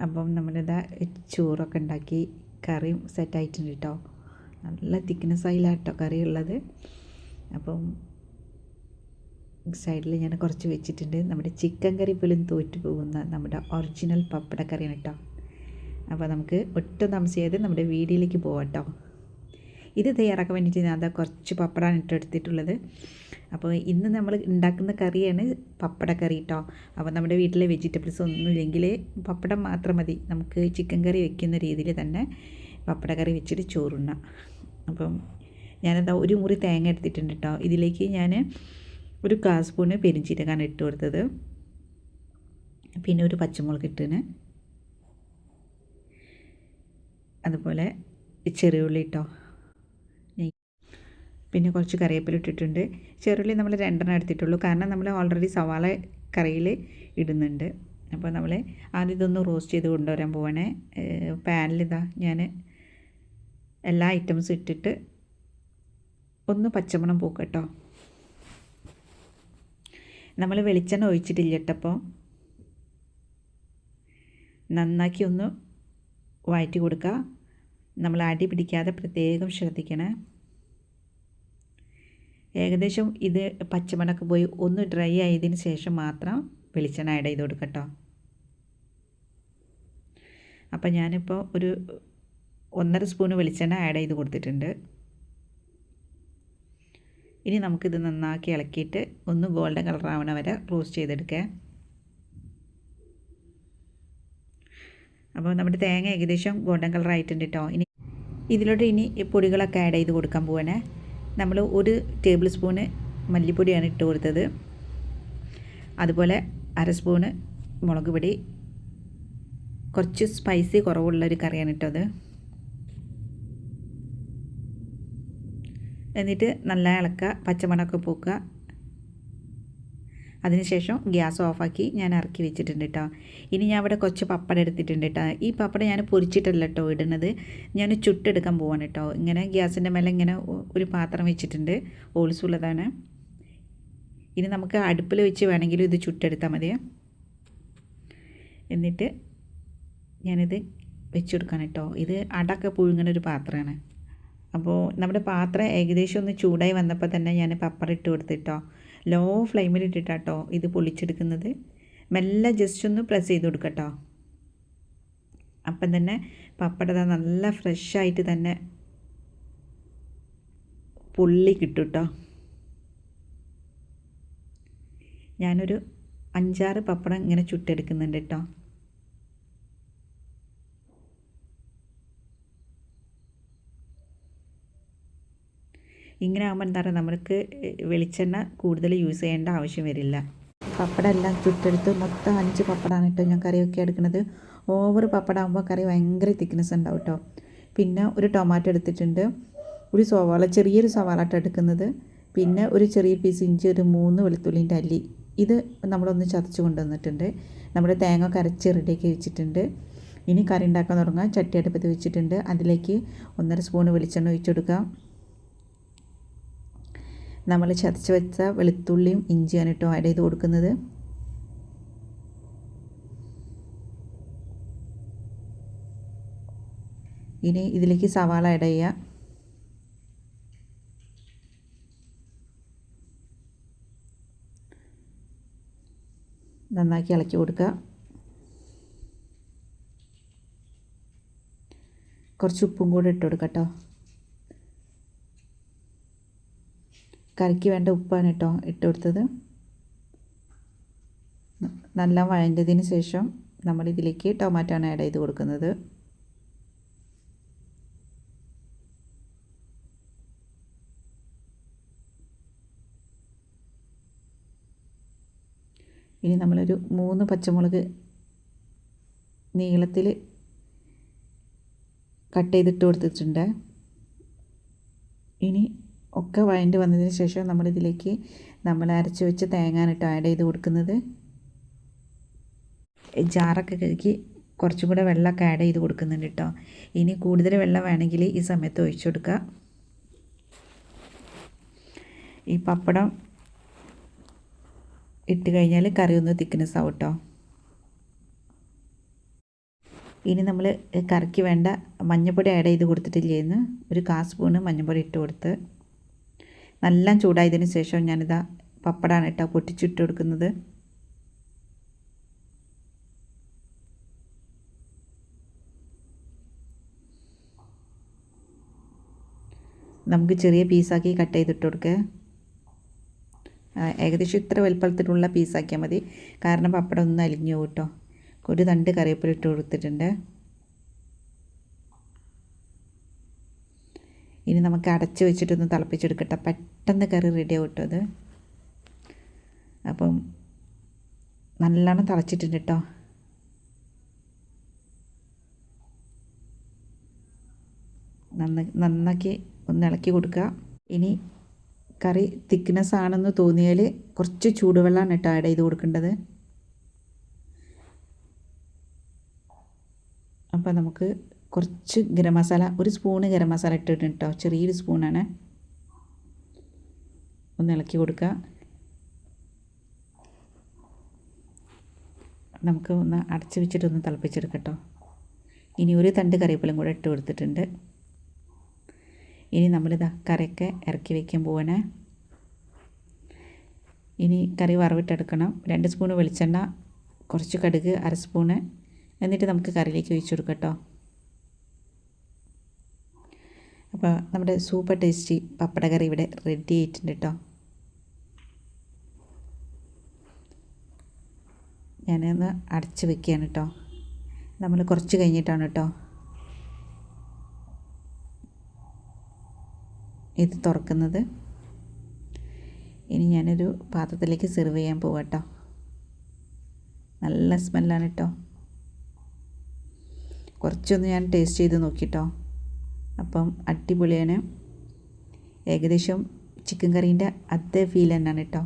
അപ്പം നമ്മളിതാ ചോറൊക്കെ ഉണ്ടാക്കി കറിയും സെറ്റായിട്ടുണ്ട് കേട്ടോ. നല്ല തിക്നെസ് ആയില്ല കേട്ടോ കറി ഉള്ളത്. അപ്പം സൈഡിൽ ഞാൻ കുറച്ച് വെച്ചിട്ടുണ്ട്. നമ്മുടെ ചിക്കൻ കറി പോലും തോറ്റു പോകുന്ന നമ്മുടെ ഒറിജിനൽ പപ്പടക്കറിയാണ് കേട്ടോ. അപ്പോൾ നമുക്ക് ഒട്ടും താമസിയാതെ നമ്മുടെ വീഡിയോയിലേക്ക് പോകാം കേട്ടോ. ഇത് തയ്യാറാക്കാൻ വേണ്ടിയിട്ട് ഞാൻ അതാ കുറച്ച് പപ്പടമാണ് ഇട്ടെടുത്തിട്ടുള്ളത്. അപ്പോൾ ഇന്ന് നമ്മൾ ഉണ്ടാക്കുന്ന കറിയാണ് പപ്പടക്കറി കേട്ടോ. അപ്പോൾ നമ്മുടെ വീട്ടിലെ വെജിറ്റബിൾസ് ഒന്നുമില്ലെങ്കിൽ പപ്പടം മാത്രം മതി നമുക്ക് ചിക്കൻ കറി വെക്കുന്ന രീതിയിൽ തന്നെ പപ്പടക്കറി വെച്ചിട്ട് ചോറുണ്ണാം. അപ്പം ഞാനെന്താ ഒരു മുറി തേങ്ങ എടുത്തിട്ടുണ്ട് കേട്ടോ. ഇതിലേക്ക് ഞാൻ ഒരു 1/4 സ്പൂണ് പെരിഞ്ചീരകമാണ് ഇട്ട് കൊടുത്തത്. പിന്നെ ഒരു പച്ചമുളക് ഇട്ടിന്, അതുപോലെ ചെറിയുള്ളി ഇട്ടോ, പിന്നെ കുറച്ച് കറിവേപ്പില ഇട്ടിട്ടുണ്ട്. ചെറുള്ളി നമ്മൾ 2 എടുത്തിട്ടുള്ളൂ, കാരണം നമ്മൾ ഓൾറെഡി സവാള കറിയിൽ ഇടുന്നുണ്ട്. അപ്പോൾ നമ്മൾ ആദ്യം ഇതൊന്ന് റോസ്റ്റ് ചെയ്ത് കൊണ്ടുവരാൻ പോവാണേ. പാനിലിതാ ഞാൻ എല്ലാ ഐറ്റംസും ഇട്ടിട്ട് ഒന്ന് പച്ചമണം പോക്കട്ടോ. നമ്മൾ വെളിച്ചെണ്ണ ഒഴിച്ചിട്ടില്ല കേട്ടപ്പോൾ നന്നാക്കി ഒന്ന് വഴറ്റി കൊടുക്കുക. നമ്മൾ അടി പിടിക്കാതെ പ്രത്യേകം ശ്രദ്ധിക്കണേ. ഏകദേശം ഇത് പച്ചമണക്ക് പോയി ഒന്ന് ഡ്രൈ ആയതിന് ശേഷം മാത്രം വെളിച്ചെണ്ണ ആഡ് ചെയ്ത് കൊടുക്കട്ടോ. അപ്പോൾ ഞാനിപ്പോൾ ഒരു 1.5 സ്പൂണ് വെളിച്ചെണ്ണ ആഡ് ചെയ്ത് കൊടുത്തിട്ടുണ്ട്. ഇനി നമുക്കിത് നന്നാക്കി ഇളക്കിയിട്ട് ഒന്ന് ഗോൾഡൻ കളർ ആവണ വരെ റോസ്റ്റ് ചെയ്തെടുക്കുക. അപ്പോൾ നമ്മുടെ തേങ്ങ ഏകദേശം ഗോൾഡൻ കളർ ആയിട്ടുണ്ട് കേട്ടോ. ഇതിലോട്ട് ഇനി പൊടികളൊക്കെ ആഡ് ചെയ്ത് കൊടുക്കാൻ പോവാണേ. നമ്മൾ 1 ടേബിൾ സ്പൂണ് മല്ലിപ്പൊടിയാണ് ഇട്ട് കൊടുത്തത്. അതുപോലെ 1/2 സ്പൂണ് മുളക് പൊടി. കുറച്ച് സ്പൈസി കുറവുള്ളൊരു കറിയാണ് ഇട്ടത്. എന്നിട്ട് നല്ല ഇളക്കുക, പച്ചമണമൊക്കെ പോക്കുക. അതിനുശേഷം ഗ്യാസ് ഓഫാക്കി ഞാൻ ഇറക്കി വെച്ചിട്ടുണ്ട് കേട്ടോ. ഇനി ഞാൻ ഇവിടെ കുറച്ച് പപ്പടം എടുത്തിട്ടുണ്ട് കേട്ടോ. ഈ പപ്പടം ഞാൻ പൊരിച്ചിട്ടല്ല കേട്ടോ ഇടുന്നത്, ഞാൻ ചുട്ടെടുക്കാൻ പോവാണ് കേട്ടോ. ഇങ്ങനെ ഗ്യാസിൻ്റെ മേലെ ഇങ്ങനെ ഒരു പാത്രം വെച്ചിട്ടുണ്ട്, ഹോൾസ് ഉള്ളതാണ്. ഇനി നമുക്ക് അടുപ്പിൽ വെച്ച് വേണമെങ്കിലും ഇത് ചുട്ടെടുത്താൽ മതി. എന്നിട്ട് ഞാനിത് വെച്ചെടുക്കാൻ കേട്ടോ. ഇത് അടക്ക പുഴുങ്ങുന്ന ഒരു പാത്രമാണ്. അപ്പോൾ നമ്മുടെ പാത്രം ഏകദേശം ഒന്ന് ചൂടായി വന്നപ്പോൾ തന്നെ ഞാൻ പപ്പടം ഇട്ട് കൊടുത്തിട്ടോ. ലോ ഫ്ലെയിമിൽ ഇട്ടിട്ടാട്ടോ ഇത് പൊളിച്ചെടുക്കുന്നത്. മെല്ലെ ജസ്റ്റ് ഒന്ന് പ്രസ് ചെയ്ത് കൊടുക്കട്ടോ. അപ്പം തന്നെ പപ്പടം നല്ല ഫ്രഷായിട്ട് തന്നെ പൊള്ളി കിട്ടും കേട്ടോ. ഞാനൊരു 5-6 പപ്പടം ഇങ്ങനെ ചുട്ടെടുക്കുന്നുണ്ട് കേട്ടോ. ഇങ്ങനെ ആകുമ്പോൾ എന്താ പറയുക, നമ്മൾക്ക് വെളിച്ചെണ്ണ കൂടുതൽ യൂസ് ചെയ്യേണ്ട ആവശ്യം വരില്ല. പപ്പടം എല്ലാം ചുട്ടെടുത്ത് മൊത്തം 5 പപ്പടമാണ് കേട്ടോ ഞാൻ കറിയൊക്കെ എടുക്കുന്നത്. ഓവർ പപ്പടം ആകുമ്പോൾ കറി ഭയങ്കര തിക്നെസ് ഉണ്ടാവും കേട്ടോ. പിന്നെ ഒരു ടൊമാറ്റോ എടുത്തിട്ടുണ്ട്, ഒരു സവാള, ചെറിയൊരു സവാളാട്ടോ എടുക്കുന്നത്. പിന്നെ ഒരു ചെറിയ പീസ് ഇഞ്ചി, ഒരു 3 വെളുത്തുള്ളിൻ്റെ അല്ലി. ഇത് നമ്മളൊന്ന് ചതച്ച് കൊണ്ടുവന്നിട്ടുണ്ട്. നമ്മുടെ തേങ്ങ കരച്ച് റെഡിയാക്കി വെച്ചിട്ടുണ്ട്. ഇനി കറി ഉണ്ടാക്കാൻ തുടങ്ങാം. ചട്ടി അടുപ്പത്ത് വെച്ചിട്ടുണ്ട്. അതിലേക്ക് 1.5 സ്പൂണ് വെളിച്ചെണ്ണ ഒഴിച്ചു കൊടുക്കാം. നമ്മൾ ചതച്ച് വെച്ച വെളുത്തുള്ളിയും ഇഞ്ചിയാണ് കേട്ടോ ആഡ് ചെയ്ത് കൊടുക്കുന്നത്. ഇനി ഇതിലേക്ക് സവാള ആഡ് ചെയ്യുക. നന്നാക്കി ഇളക്കി കൊടുക്കുക. കുറച്ച് ഉപ്പും കൂടെ ഇട്ട് കൊടുക്കാം കേട്ടോ. കറിക്ക് വേണ്ട ഉപ്പാണ് കേട്ടോ ഇട്ട് കൊടുത്തത്. നല്ല വഴണ്ടതിന് ശേഷം നമ്മളിതിലേക്ക് ടൊമാറ്റോ ആണ് ആഡ് ചെയ്ത് കൊടുക്കുന്നത്. ഇനി നമ്മളൊരു 3 പച്ചമുളക് നീളത്തിൽ കട്ട് ചെയ്തിട്ട് കൊടുത്തിട്ടുണ്ട്. ഇനി ഒക്കെ വഴണ്ട് വന്നതിന് ശേഷം നമ്മളിതിലേക്ക് നമ്മൾ അരച്ച് വെച്ച തേങ്ങയാണ് കേട്ടോ ആഡ് ചെയ്ത് കൊടുക്കുന്നത്. ജാറൊക്കെ കഴുകി കുറച്ചും കൂടെ വെള്ളമൊക്കെ ആഡ് ചെയ്ത് കൊടുക്കുന്നുണ്ട് കേട്ടോ. ഇനി കൂടുതൽ വെള്ളം വേണമെങ്കിൽ ഈ സമയത്ത് ഒഴിച്ചു കൊടുക്കുക. ഈ പപ്പടം ഇട്ട് കഴിഞ്ഞാൽ കറി ഒന്ന് തിക്നെസ് ആവും കേട്ടോ. ഇനി നമ്മൾ കറിക്ക് വേണ്ട മഞ്ഞൾപ്പൊടി ആഡ് ചെയ്ത് കൊടുത്തിട്ടില്ലേന്ന് ഒരു 1/4 സ്പൂണ് മഞ്ഞൾപ്പൊടി ഇട്ട് കൊടുത്ത് നല്ല ചൂടായതിന് ശേഷം ഞാനിതാ പപ്പടാണ് കേട്ടോ പൊട്ടിച്ചിട്ട് കൊടുക്കുന്നത്. നമുക്ക് ചെറിയ പീസാക്കി കട്ട് ചെയ്തിട്ട് കൊടുക്കുക. ഏകദേശം ഇത്ര വലുപ്പത്തിലുള്ള പീസാക്കിയാൽ മതി, കാരണം പപ്പടം ഒന്ന് അലിഞ്ഞു പോകും കേട്ടോ. ഒരു തണ്ട് കറിവേപ്പില ഇട്ട് കൊടുത്തിട്ടുണ്ട്. ഇനി നമുക്ക് അടച്ച് വെച്ചിട്ടൊന്ന് തിളപ്പിച്ചെടുക്കട്ടെ. പെട്ടെന്ന് കറി റെഡി ആവും കേട്ടോ അത്. അപ്പം നല്ലോണം തിളച്ചിട്ടുണ്ട് കേട്ടോ. നന്നാക്കി ഒന്ന് ഇളക്കി കൊടുക്കുക. ഇനി കറി തിക്നെസ് ആണെന്ന് തോന്നിയാൽ കുറച്ച് ചൂടുവെള്ളമാണ് കേട്ടോ ആഡ് ചെയ്ത് കൊടുക്കേണ്ടത്. അപ്പോൾ നമുക്ക് കുറച്ച് ഗരം മസാല, 1 സ്പൂണ് ഗരം മസാല ഇട്ടിട്ടുണ്ട് കേട്ടോ, ചെറിയൊരു സ്പൂണാണ്. ഒന്ന് ഇളക്കി കൊടുക്കുക. നമുക്ക് ഒന്ന് അടച്ച് വെച്ചിട്ടൊന്ന് തിളപ്പിച്ചെടുക്കട്ടോ. ഇനി ഒരു തണ്ട് കറിവേപ്പിലയും കൂടെ ഇട്ട് കൊടുത്തിട്ടുണ്ട്. ഇനി നമ്മളിതാ കറിയൊക്കെ ഇറക്കി വയ്ക്കാൻ പോവാണ്. ഇനി കറി വറവിട്ടെടുക്കണം. 2 സ്പൂണ് വെളിച്ചെണ്ണ, കുറച്ച് കടുക്, 1/2 സ്പൂണ്, എന്നിട്ട് നമുക്ക് കറിയിലേക്ക് ഒഴിച്ചു കൊടുക്കാം കേട്ടോ. അപ്പോൾ നമ്മുടെ സൂപ്പർ ടേസ്റ്റി പപ്പട കറി ഇവിടെ റെഡി ആയിട്ടുണ്ട് കേട്ടോ. ഞാനൊന്ന് അടച്ച് വെക്കുകയാണ് കേട്ടോ. നമ്മൾ കുറച്ച് കഴിഞ്ഞിട്ടാണ് കേട്ടോ ഇത് തുറക്കുന്നത്. ഇനി ഞാനൊരു പാത്രത്തിലേക്ക് സെർവ് ചെയ്യാൻ പോവാം കേട്ടോ. നല്ല സ്മെല്ലാണ് കേട്ടോ. കുറച്ചൊന്ന് ഞാൻ ടേസ്റ്റ് ചെയ്ത് നോക്കിട്ടോ. അപ്പം അടിപൊളിയാണ്. ഏകദേശം ചിക്കൻ കറീൻ്റെ അതേ ഫീൽ തന്നെയാണ് കേട്ടോ.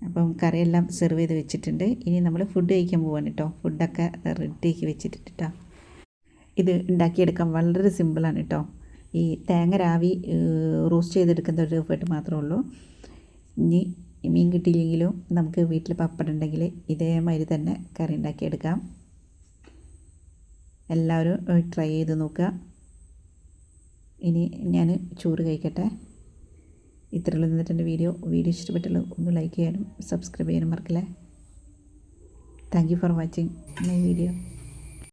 അപ്പം കറിയെല്ലാം സെർവ് ചെയ്ത് വെച്ചിട്ടുണ്ട്. ഇനി നമ്മൾ ഫുഡ് കഴിക്കാൻ പോവാണ് കേട്ടോ. ഫുഡൊക്കെ റെഡിയാക്കി വെച്ചിട്ടുണ്ട് കേട്ടോ. ഇത് ഉണ്ടാക്കിയെടുക്കാൻ വളരെ സിമ്പിളാണ് കേട്ടോ. ഈ തേങ്ങ രാവി റോസ്റ്റ് ചെയ്തെടുക്കുന്ന ഒരു എഫേർട്ട് മാത്രമേ ഉള്ളൂ. ഇനി മീൻ കിട്ടിയില്ലെങ്കിലും നമുക്ക് വീട്ടിൽ പപ്പടം ഉണ്ടെങ്കിൽ ഇതേമാതിരി തന്നെ കറി ഉണ്ടാക്കിയെടുക്കാം. എല്ലാവരും ട്രൈ ചെയ്ത് നോക്കുക. ഇനി ഞാൻ ചോറ് കഴിക്കട്ടെ. ഇത്രയുള്ളൂ ഇന്നത്തെ എൻ്റെ വീഡിയോ ഇഷ്ടപ്പെട്ടുള്ള ഒന്ന് ലൈക്ക് ചെയ്യാനും സബ്സ്ക്രൈബ് ചെയ്യാനും മറക്കല്ലേ. Thank you for watching my video.